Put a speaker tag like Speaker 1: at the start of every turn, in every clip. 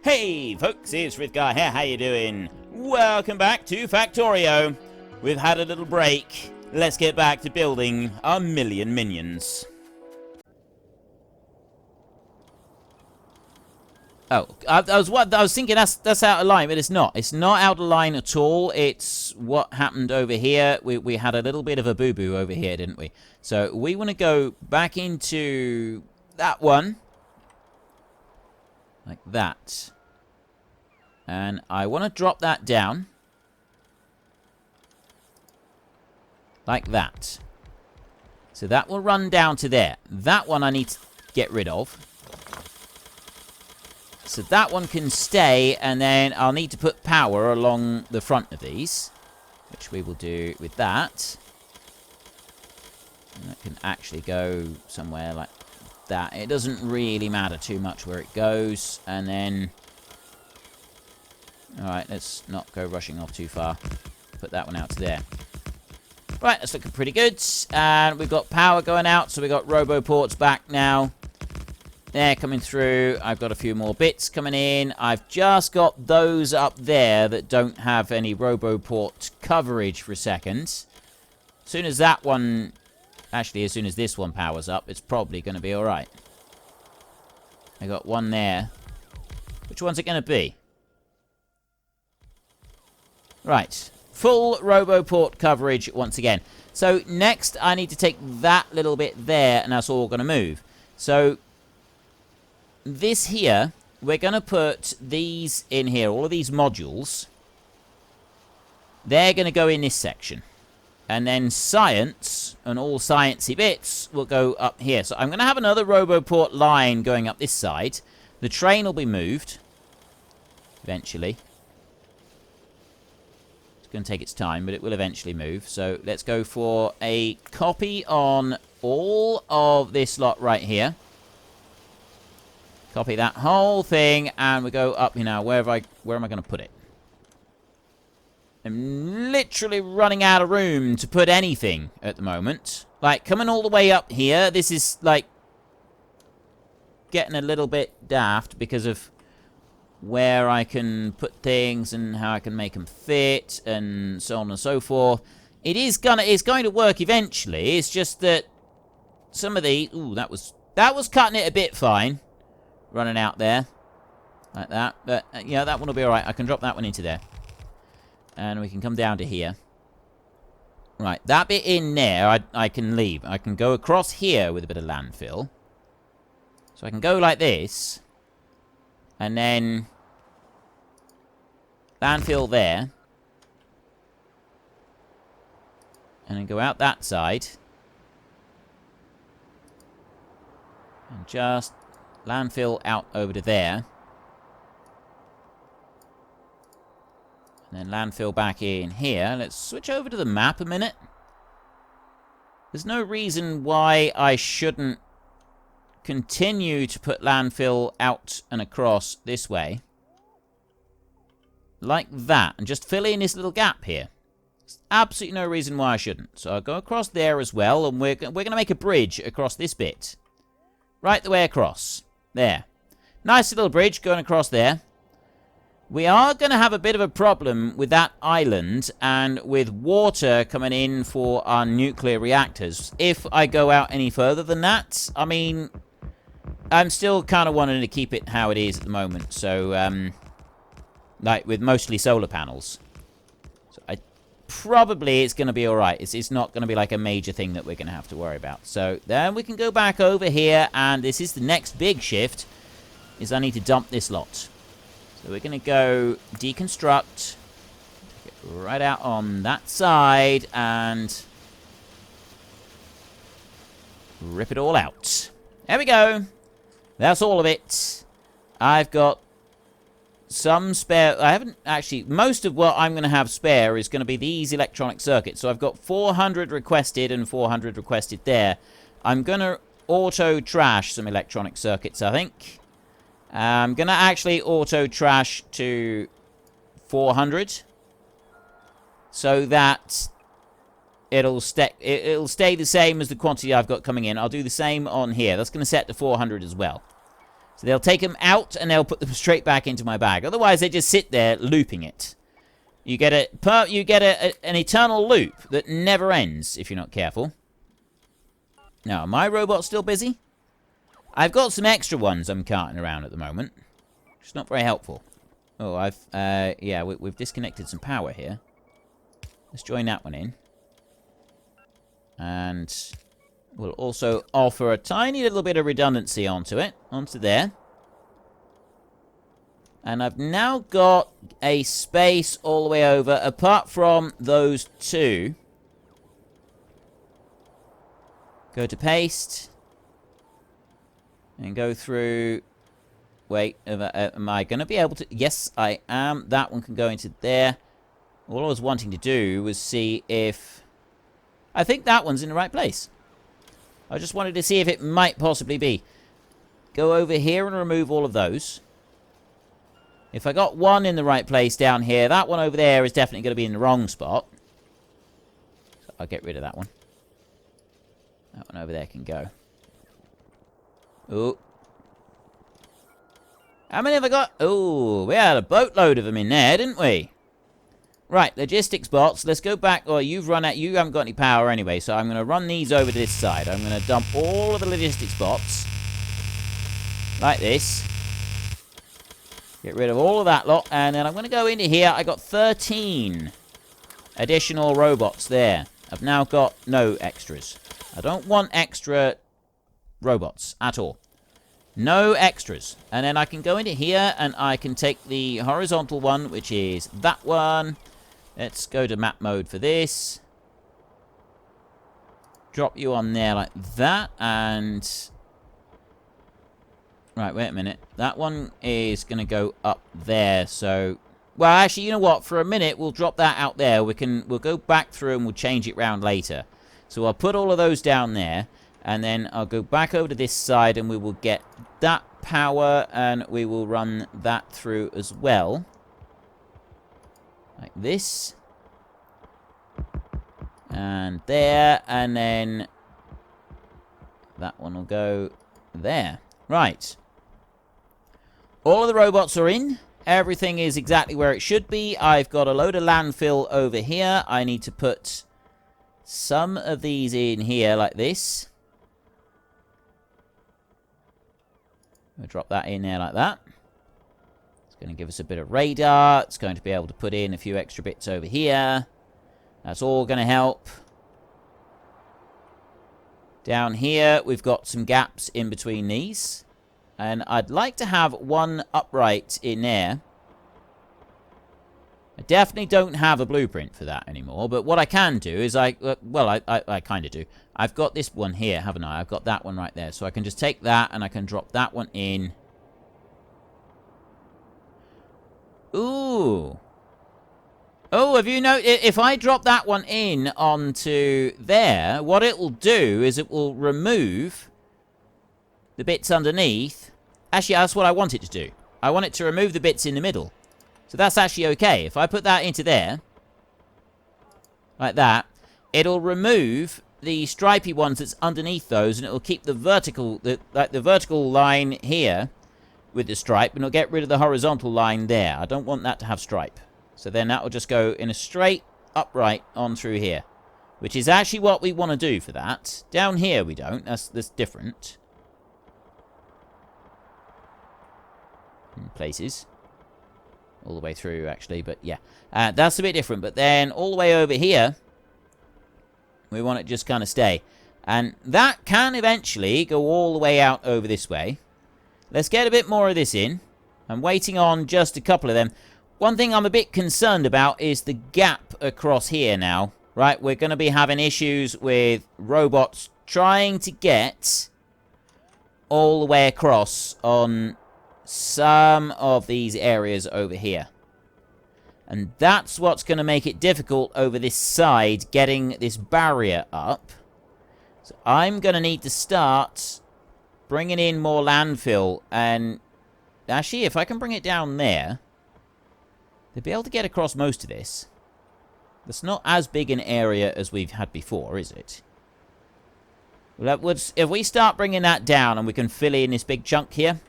Speaker 1: Hey folks, it's Frithgar here, how you doing? Welcome back to Factorio. We've had a little break. Let's get back to building our million minions. Oh, I was thinking that's out of line, but it's not. It's not out of line at all. It's what happened over here. We had a little bit of a boo-boo over here, didn't we? So we want to go back into that one. Like that. And I want to drop that down. Like that. So that will run down to there. That one I need to get rid of. So that one can stay, and then I'll need to put power along the front of these. Which we will do with that. And that can actually go somewhere like that. It doesn't really matter too much where it goes. And then... Alright, let's not go rushing off too far. Put that one out to there. Right, that's looking pretty good. And we've got power going out, so we've got RoboPorts back now. They're coming through. I've got a few more bits coming in. I've just got those up there that don't have any RoboPort coverage for a second. As soon as that one... Actually, as soon as this one powers up, it's probably going to be alright. I got one there. Which one's it going to be? Right. Full RoboPort coverage once again. So next, I need to take that little bit there, and that's all going to move. So this here, we're going to put these in here. All of these modules. They're going to go in this section. And then science, and all sciencey bits, will go up here. So I'm going to have another RoboPort line going up this side. The train will be moved. Eventually. It's going to take its time, but it will eventually move. So let's go for a copy on all of this lot right here. Copy that whole thing, and we go up here now. Where am I going to put it? I'm literally running out of room to put anything at the moment. Like, coming all the way up here, this is, like, getting a little bit daft because of where I can put things and how I can make them fit and so on and so forth. It's going to work eventually. It's just that some of the... Ooh, that was cutting it a bit fine. Running out there. Like that. But, yeah, that one will be alright. I can drop that one into there. And we can come down to here. Right, that bit in there, I can leave. I can go across here with a bit of landfill. So I can go like this. And then landfill there. And then go out that side. And just landfill out over to there. And then landfill back in here. Let's switch over to the map a minute. There's no reason why I shouldn't continue to put landfill out and across this way. Like that. And just fill in this little gap here. There's absolutely no reason why I shouldn't. So I'll go across there as well. And we're going to make a bridge across this bit. Right the way across. There. Nice little bridge going across there. We are going to have a bit of a problem with that island and with water coming in for our nuclear reactors. If I go out any further than that, I mean, I'm still kind of wanting to keep it how it is at the moment. So, like with mostly solar panels. So probably it's going to be alright. It's not going to be like a major thing that we're going to have to worry about. So then we can go back over here, and this is the next big shift, is I need to dump this lot. So we're going to go deconstruct, take it right out on that side, and rip it all out. There we go. That's all of it. I've got some spare. I haven't actually. Most of what I'm going to have spare is going to be these electronic circuits. So I've got 400 requested and 400 requested there. I'm going to auto trash some electronic circuits, I think. I'm going to actually auto-trash to 400 so that it'll stay the same as the quantity I've got coming in. I'll do the same on here. That's going to set to 400 as well. So they'll take them out and they'll put them straight back into my bag. Otherwise, they just sit there looping it. You get an eternal loop that never ends if you're not careful. Now, are my robots still busy? I've got some extra ones I'm carting around at the moment. It's not very helpful. Oh, yeah, we've disconnected some power here. Let's join that one in. And we'll also offer a tiny little bit of redundancy onto there. And I've now got a space all the way over, apart from those two. Go to paste. And go through... Wait, am I going to be able to... Yes, I am. That one can go into there. All I was wanting to do was see if... I think that one's in the right place. I just wanted to see if it might possibly be. Go over here and remove all of those. If I got one in the right place down here, that one over there is definitely going to be in the wrong spot. So I'll get rid of that one. That one over there can go. Ooh. How many have I got? Oh, we had a boatload of them in there, didn't we? Right, logistics bots. Let's go back. Oh, you've run out. You haven't got any power anyway, so I'm going to run these over to this side. I'm going to dump all of the logistics bots. Like this. Get rid of all of that lot. And then I'm going to go into here. I got 13 additional robots there. I've now got no extras. I don't want extra robots at all. No extras. And then I can go into here and I can take the horizontal one, which is that one. Let's go to map mode for this. Drop you on there like that. And... Right, wait a minute. That one is going to go up there. So... Well, actually, you know what? For a minute, we'll drop that out there. We'll go back through and we'll change it round later. So I'll put all of those down there. And then I'll go back over to this side and we will get that power and we will run that through as well. Like this. And there. And then that one will go there. Right. All of the robots are in. Everything is exactly where it should be. I've got a load of landfill over here. I need to put some of these in here like this. We'll drop that in there like that. It's going to give us a bit of radar. It's going to be able to put in a few extra bits over here. That's all going to help. Down here, we've got some gaps in between these. And I'd like to have one upright in there. I definitely don't have a blueprint for that anymore. But what I can do is I kind of do. I've got this one here, haven't I? I've got that one right there. So I can just take that and I can drop that one in. Ooh. Oh, have you noticed? If I drop that one in onto there, what it will do is it will remove the bits underneath. Actually, that's what I want it to do. I want it to remove the bits in the middle. So that's actually okay. If I put that into there, like that, it'll remove the stripy ones that's underneath those, and it'll keep the vertical, the vertical line here with the stripe, and it'll get rid of the horizontal line there. I don't want that to have stripe. So then that will just go in a straight upright on through here, which is actually what we want to do for that. Down here we don't. That's different. In places. All the way through, actually, but yeah. That's a bit different. But then all the way over here, we want it just kind of stay. And that can eventually go all the way out over this way. Let's get a bit more of this in. I'm waiting on just a couple of them. One thing I'm a bit concerned about is the gap across here now. Right, we're going to be having issues with robots trying to get all the way across on some of these areas over here. And that's what's going to make it difficult over this side, getting this barrier up. So I'm going to need to start bringing in more landfill. And actually, if I can bring it down there, they'll be able to get across most of this. That's not as big an area as we've had before, is it? Well, if we start bringing that down and we can fill in this big chunk here,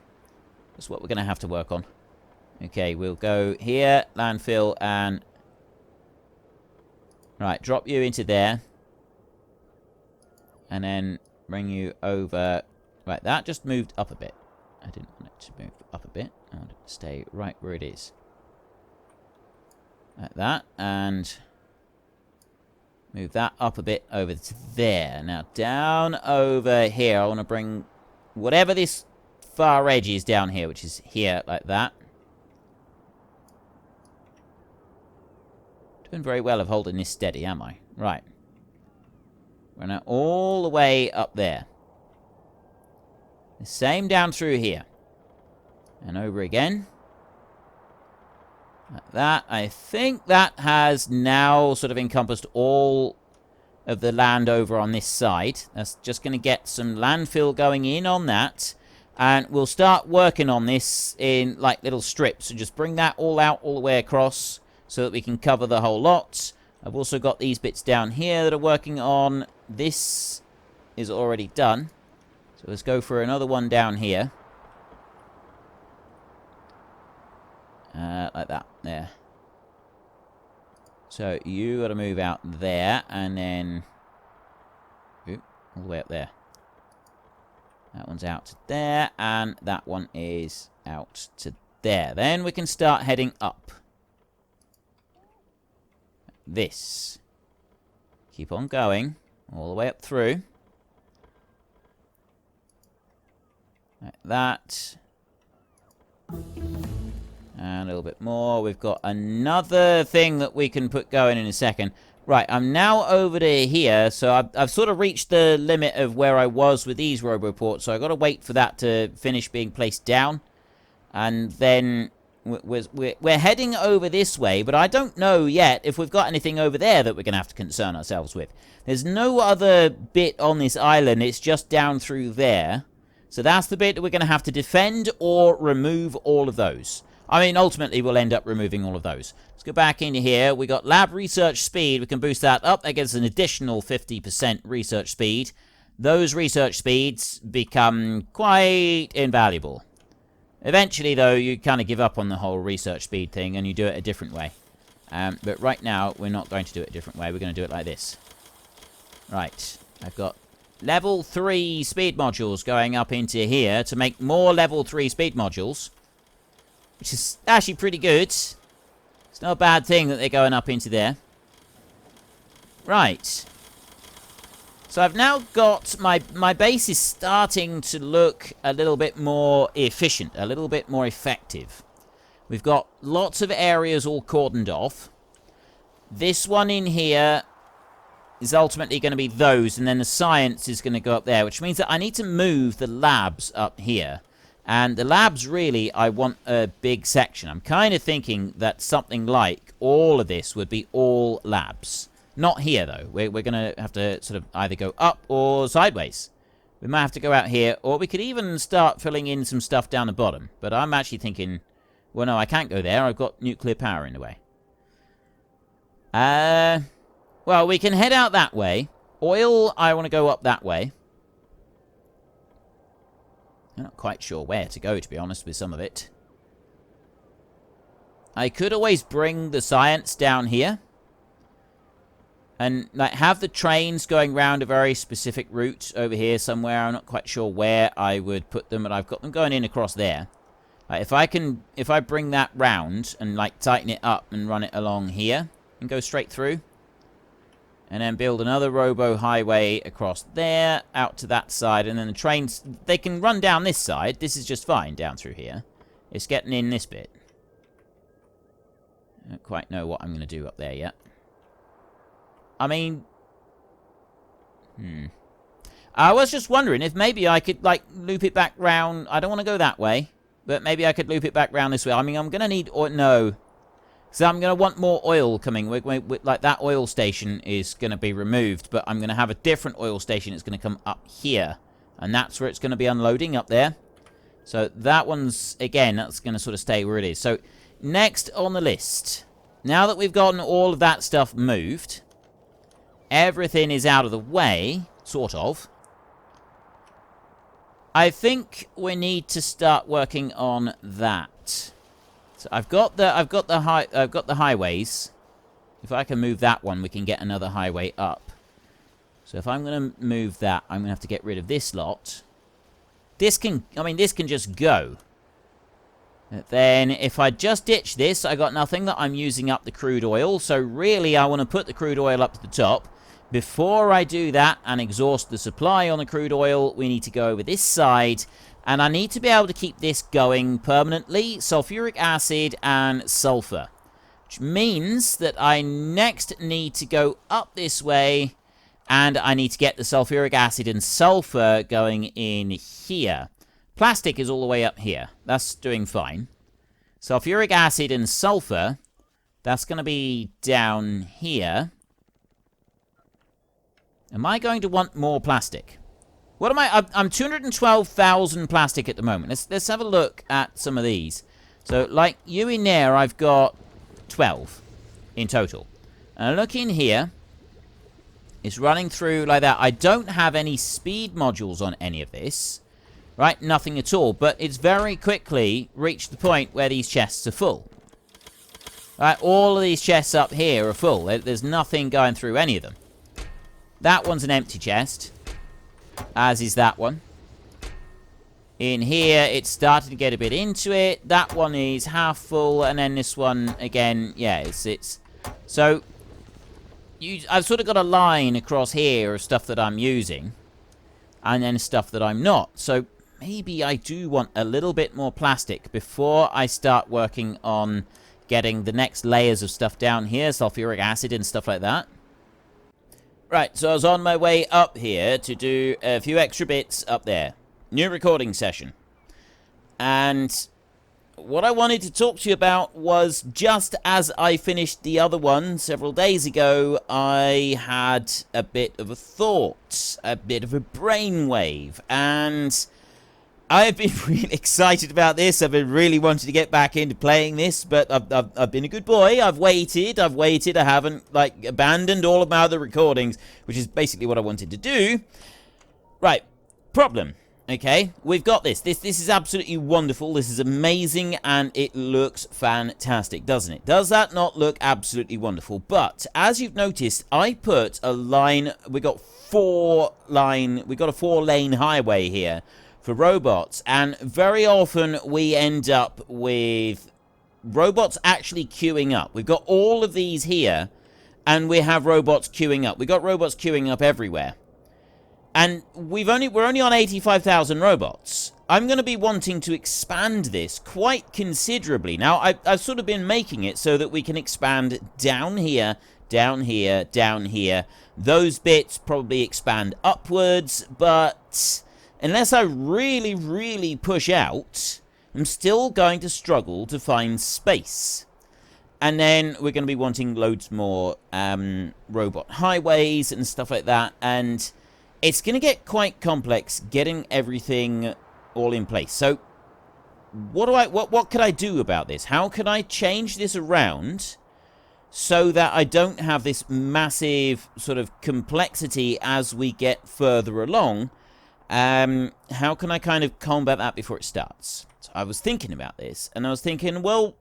Speaker 1: That's what we're going to have to work on. Okay, we'll go here, landfill, and... Right, drop you into there. And then bring you over... Right, that just moved up a bit. I didn't want it to move up a bit. I want it to stay right where it is. Like that, and... Move that up a bit over to there. Now, down over here, I want to bring whatever this far edge is down here, which is here, like that. Doing very well of holding this steady, am I? Right. We're now all the way up there. The same down through here. And over again. Like that. I think that has now sort of encompassed all of the land over on this side. That's just going to get some landfill going in on that. And we'll start working on this in like little strips. So just bring that all out all the way across so that we can cover the whole lot. I've also got these bits down here that are working on. This is already done. So let's go for another one down here. Like that. There. So you got to move out there, and then... Oop, all the way up there. That one's out to there, and that one is out to there. Then we can start heading up. This. Keep on going. All the way up through. Like that. And a little bit more. We've got another thing that we can put going in a second. Right, I'm now over to here, so I've sort of reached the limit of where I was with these RoboPorts, so I've got to wait for that to finish being placed down. And then we're heading over this way, but I don't know yet if we've got anything over there that we're going to have to concern ourselves with. There's no other bit on this island, it's just down through there. So that's the bit that we're going to have to defend or remove all of those. I mean, ultimately, we'll end up removing all of those. Let's go back into here. We got lab research speed. We can boost that up. That gives an additional 50% research speed. Those research speeds become quite invaluable. Eventually, though, you kind of give up on the whole research speed thing, and you do it a different way. But right now, we're not going to do it a different way. We're going to do it like this. Right. I've got level 3 speed modules going up into here to make more level 3 speed modules. Which is actually pretty good. It's not a bad thing that they're going up into there. Right. So I've now got my base is starting to look a little bit more efficient, a little bit more effective. We've got lots of areas all cordoned off. This one in here is ultimately going to be those, and then the science is going to go up there, which means that I need to move the labs up here. And the labs, really, I want a big section. I'm kind of thinking that something like all of this would be all labs. Not here, though. We're going to have to sort of either go up or sideways. We might have to go out here, or we could even start filling in some stuff down the bottom. But I'm actually thinking, well, no, I can't go there. I've got nuclear power in the way. Well, we can head out that way. Oil, I want to go up that way. I'm not quite sure where to go, to be honest, with some of it. I could always bring the science down here. And, like, have the trains going round a very specific route over here somewhere. I'm not quite sure where I would put them, but I've got them going in across there. Like, if I bring that round and, like, tighten it up and run it along here and go straight through. And then build another robo-highway across there, out to that side. And then the trains, they can run down this side. This is just fine down through here. It's getting in this bit. I don't quite know what I'm going to do up there yet. I mean... I was just wondering if maybe I could, like, loop it back round. I don't want to go that way. But maybe I could loop it back round this way. I mean, I'm going to need... no. So I'm going to want more oil coming. Like, that oil station is going to be removed, but I'm going to have a different oil station. It's going to come up here. And that's where it's going to be unloading, up there. So that one's, again, that's going to sort of stay where it is. So next on the list, now that we've gotten all of that stuff moved, everything is out of the way, sort of. I think we need to start working on that. So I've got the highways. If I can move that one, we can get another highway up. So if I'm going to move that, I'm going to have to get rid of this lot. This can just go. But then if I just ditch this, I got nothing that I'm using up the crude oil. So really, I want to put the crude oil up to the top. Before I do that and exhaust the supply on the crude oil, we need to go over this side. And I need to be able to keep this going permanently. Sulfuric acid and sulfur. Which means that I next need to go up this way. And I need to get the sulfuric acid and sulfur going in here. Plastic is all the way up here. That's doing fine. Sulfuric acid and sulfur, that's going to be down here. Am I going to want more plastic? What am I? I'm 212,000 plastic at the moment. Let's have a look at some of these. So, like you in there, I've got 12 in total. And look in here. It's running through like that. I don't have any speed modules on any of this. Right? Nothing at all. But it's very quickly reached the point where these chests are full. Right? All of these chests up here are full. There's nothing going through any of them. That one's an empty chest. As is that one. In here, it's starting to get a bit into it. That one is half full. And then this one, again, yeah, it's... So, I've sort of got a line across here of stuff that I'm using. And then stuff that I'm not. So, maybe I do want a little bit more plastic before I start working on getting the next layers of stuff down here. Sulfuric acid and stuff like that. Right, so I was on my way up here to do a few extra bits up there. New recording session. And what I wanted to talk to you about was just as I finished the other one several days ago, I had a bit of a thought, a bit of a brainwave, and I've been really excited about this. I've been really wanting to get back into playing this, but I've been a good boy. I've waited. I haven't, like, abandoned all of my other recordings, which is basically what I wanted to do. Right. Problem. Okay. We've got this. This is absolutely wonderful. This is amazing, and it looks fantastic, doesn't it? Does that not look absolutely wonderful? But, as you've noticed, I put a line... We got a 4-lane highway here for robots, and very often we end up with robots actually queuing up. We've got all of these here, and we have robots queuing up. We've got robots queuing up everywhere. And we're only on 85,000 robots. I'm going to be wanting to expand this quite considerably. Now, I've sort of been making it so that we can expand down here, down here, down here. Those bits probably expand upwards, but unless I really, really push out, I'm still going to struggle to find space. And then we're going to be wanting loads more robot highways and stuff like that. And it's going to get quite complex getting everything all in place. So what could I do about this? How can I change this around so that I don't have this massive sort of complexity as we get further along? How can I kind of combat that before it starts? So I was thinking about this, and I was thinking, well,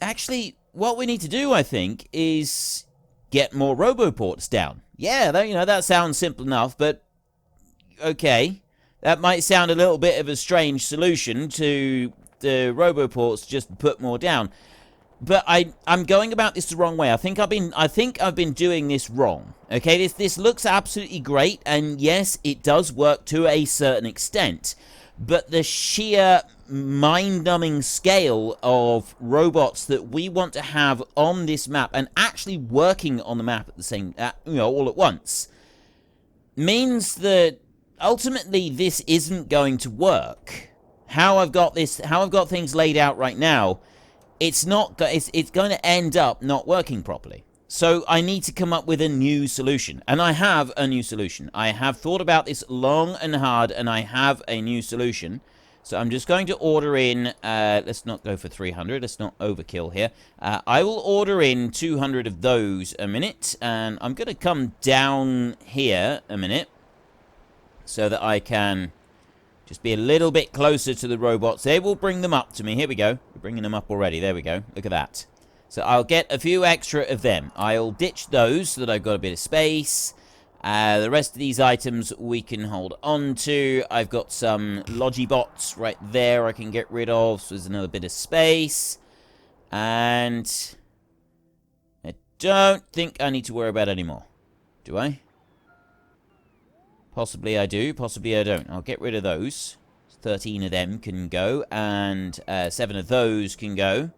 Speaker 1: actually, what we need to do, I think, is get more roboports down. Yeah, that sounds simple enough, but okay. That might sound a little bit of a strange solution to the roboports, just put more down. But I'm going about this the wrong way. I think I've been doing this wrong. Okay, this looks absolutely great, and yes, it does work to a certain extent. But the sheer mind-numbing scale of robots that we want to have on this map and actually working on the map at the same, all at once, means that ultimately this isn't going to work. How I've got things laid out right now, it's going to end up not working properly. So I need to come up with a new solution. And I have a new solution. I have thought about this long and hard, and I have a new solution. So I'm just going to order in, let's not go for 300, let's not overkill here. I will order in 200 of those a minute, and I'm going to come down here a minute so that I can Just be a little bit closer to the robots. They will bring them up to me. Here we go. We're bringing them up already. There we go. Look at that. So I'll get a few extra of them. I'll ditch those so that I've got a bit of space. The rest of these items we can hold on to. I've got some Logibots right there I can get rid of. So there's another bit of space. And I don't think I need to worry about any more. Do I? Possibly I do, possibly I don't. I'll get rid of those. 13 of them can go, and 7 of those can go.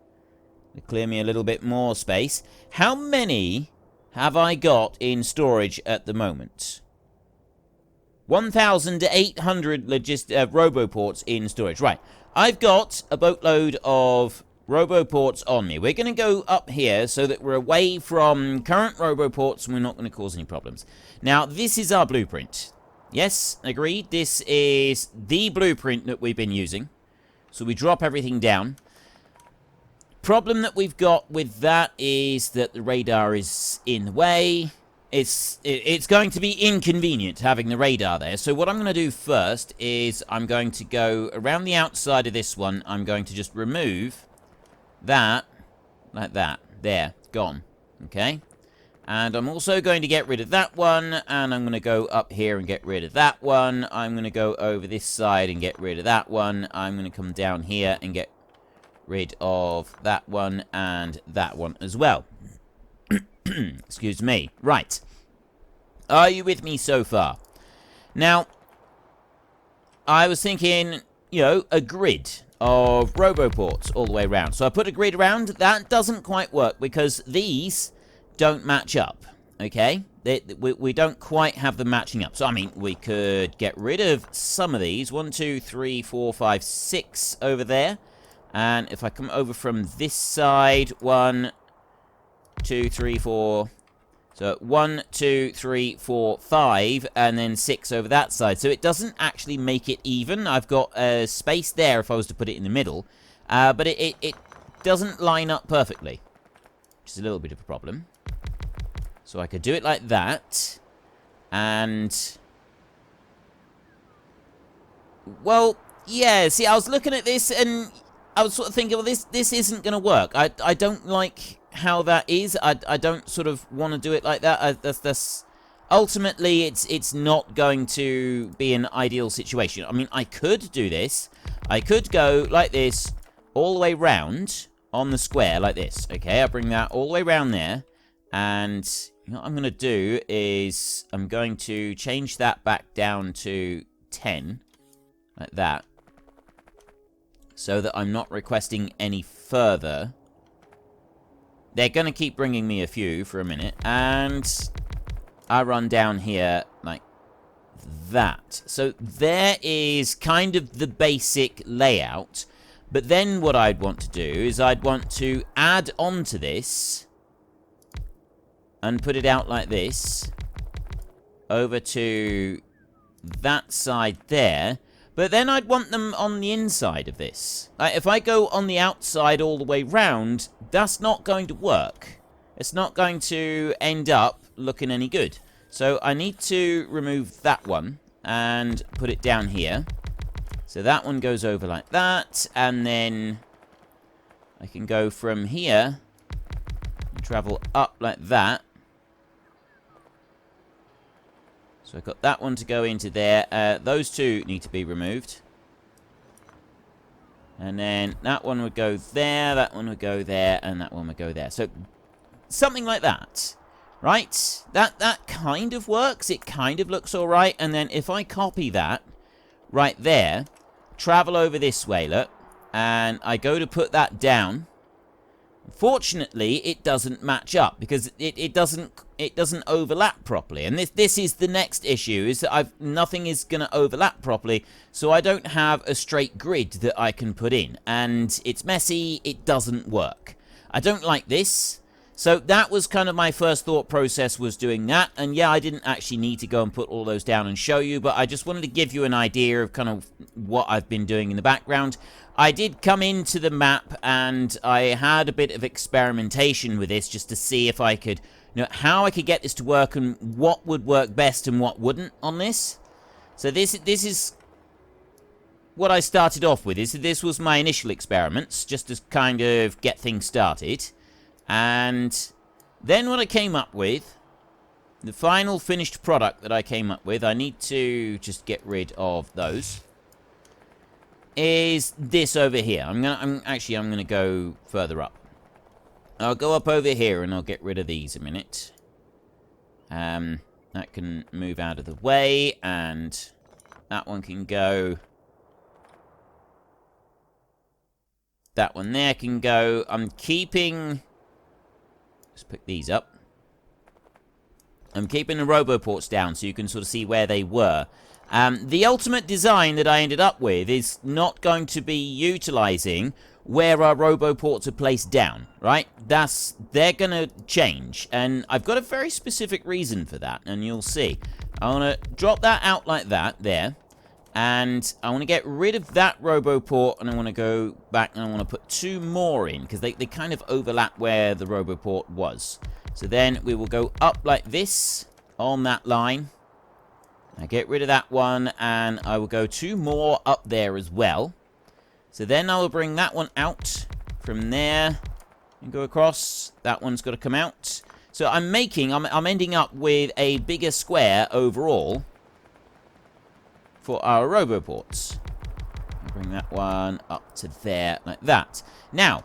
Speaker 1: To clear me a little bit more space. How many have I got in storage at the moment? 1,800 Roboports in storage. Right, I've got a boatload of Roboports on me. We're going to go up here so that we're away from current Roboports and we're not going to cause any problems. Now, this is our blueprint. Yes, agreed. This is the blueprint that we've been using. So we drop everything down. Problem that we've got with that is that the radar is in the way. It's going to be inconvenient having the radar there. So what I'm going to do first is I'm going to go around the outside of this one. I'm going to just remove that, like that. There, gone. Okay? And I'm also going to get rid of that one, and I'm going to go up here and get rid of that one. I'm going to go over this side and get rid of that one. I'm going to come down here and get rid of that one and that one as well. Excuse me. Right. Are you with me so far? Now, I was thinking, you know, a grid of Roboports all the way around. So I put a grid around. That doesn't quite work because these don't match up, okay? We don't quite have them matching up. So, I mean, we could get rid of some of these. 1, 2, 3, 4, 5, 6 over there. And if I come over from this side, 1, 2, 3, 4... So, 1, 2, 3, 4, 5, and then 6 over that side. So, it doesn't actually make it even. I've got a space there if I was to put it in the middle. But it doesn't line up perfectly, which is a little bit of a problem. So I could do it like that, and, well, yeah, see, I was looking at this, and I was sort of thinking, well, this isn't going to work. I don't like how that is. I don't sort of want to do it like that. That's ultimately, it's not going to be an ideal situation. I mean, I could do this. I could go like this all the way round on the square like this, okay? I'll bring that all the way around there, and what I'm going to do is I'm going to change that back down to 10, like that, so that I'm not requesting any further. They're going to keep bringing me a few for a minute, and I run down here like that. So there is kind of the basic layout, but then what I'd want to do is I'd want to add on to this and put it out like this, over to that side there, but then I'd want them on the inside of this. If I go on the outside all the way round, that's not going to work. It's not going to end up looking any good. So I need to remove that one and put it down here. So that one goes over like that, and then I can go from here and travel up like that. So I've got that one to go into there. Those two need to be removed. And then that one would go there, that one would go there, and that one would go there. So something like that, right? That kind of works. It kind of looks all right. And then if I copy that right there, travel over this way, look, and I go to put that down. Fortunately, it doesn't match up because it doesn't overlap properly. And this is the next issue, is that nothing is going to overlap properly, so I don't have a straight grid that I can put in. And it's messy, it doesn't work. I don't like this. So that was kind of my first thought process, was doing that. And yeah, I didn't actually need to go and put all those down and show you, but I just wanted to give you an idea of kind of what I've been doing in the background. I did come into the map and I had a bit of experimentation with this just to see if I could, you know, how I could get this to work and what would work best and what wouldn't on this. So this is what I started off with is that this was my initial experiments, just to kind of get things started. And then what I came up with, the final finished product that I came up with, I need to just get rid of those, is this over here. I'm gonna go further up. I'll go up over here and I'll get rid of these a minute. That can move out of the way, and that one can go. That one there can go. I'm keeping. Let's pick these up. I'm keeping the roboports down so you can sort of see where they were. The ultimate design that I ended up with is not going to be utilizing where our roboports are placed down, right? They're going to change, and I've got a very specific reason for that, and you'll see. I want to drop that out like that, there, and I want to get rid of that roboport, and I want to go back, and I want to put 2 more in, because they kind of overlap where the roboport was. So then we will go up like this on that line. I get rid of that one, and I will go 2 more up there as well. So then I will bring that one out from there and go across. That one's got to come out. So I'm ending up with a bigger square overall for our roboports. I'll bring that one up to there like that. Now,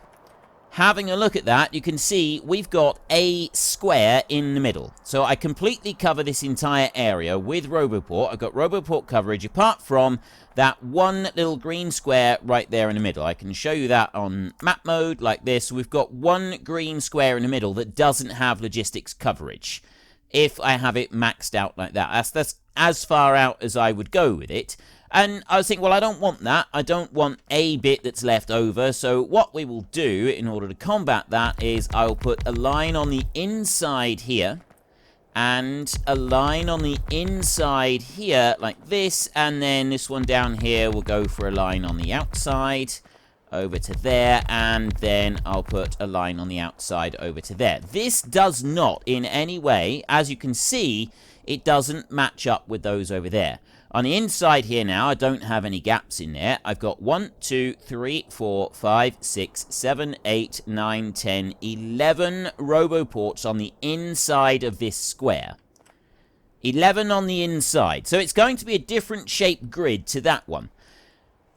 Speaker 1: having a look at that, you can see we've got a square in the middle. So I completely cover this entire area with Roboport. I've got Roboport coverage apart from that one little green square right there in the middle. I can show you that on map mode like this. We've got one green square in the middle that doesn't have logistics coverage. If I have it maxed out like that, that's as far out as I would go with it. And I was thinking, well, I don't want that. I don't want a bit that's left over. So what we will do in order to combat that is I will put a line on the inside here and a line on the inside here like this. And then this one down here will go for a line on the outside over to there. And then I'll put a line on the outside over to there. This does not in any way, as you can see, it doesn't match up with those over there. On the inside here now, I don't have any gaps in there. I've got 1, 2, 3, 4, 5, 6, 7, 8, 9, 10, 11 roboports on the inside of this square. 11 on the inside. So it's going to be a different shaped grid to that one.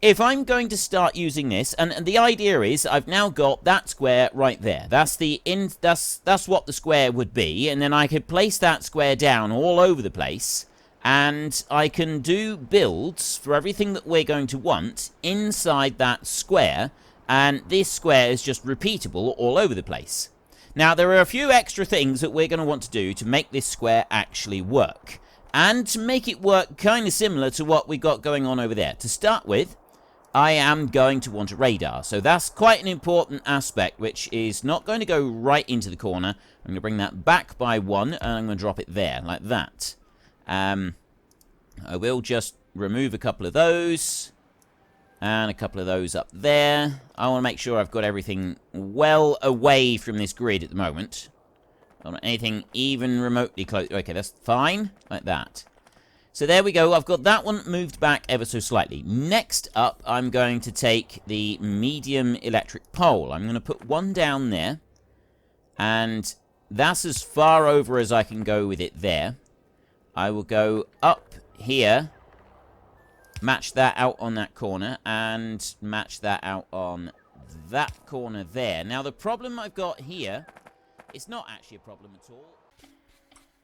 Speaker 1: If I'm going to start using this, and the idea is I've now got that square right there. That's what the square would be, and then I could place that square down all over the place. And I can do builds for everything that we're going to want inside that square. And this square is just repeatable all over the place. Now, there are a few extra things that we're going to want to do to make this square actually work. And to make it work kind of similar to what we got going on over there. To start with, I am going to want a radar. So that's quite an important aspect, which is not going to go right into the corner. I'm going to bring that back by 1, and I'm going to drop it there, like that. I will just remove a couple of those and a couple of those up there. I want to make sure I've got everything well away from this grid at the moment. I don't want anything even remotely close. Okay, that's fine, like that. So there we go. I've got that one moved back ever so slightly. Next up, I'm going to take the medium electric pole. I'm going to put one down there, and that's as far over as I can go with it there. I will go up here, match that out on that corner, and match that out on that corner there. Now, the problem I've got here, it's not actually a problem at all.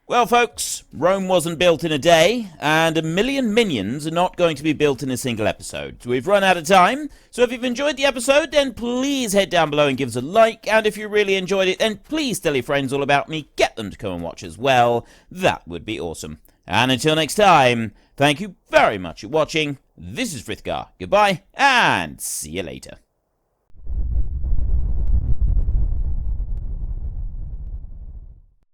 Speaker 1: Well, folks, Rome wasn't built in a day, and 1 million minions are not going to be built in a single episode. We've run out of time, so if you've enjoyed the episode, then please head down below and give us a like, and if you really enjoyed it, then please tell your friends all about me, get them to come and watch as well. That would be awesome. And until next time, thank you very much for watching. This is Frithgar. Goodbye, and see you later.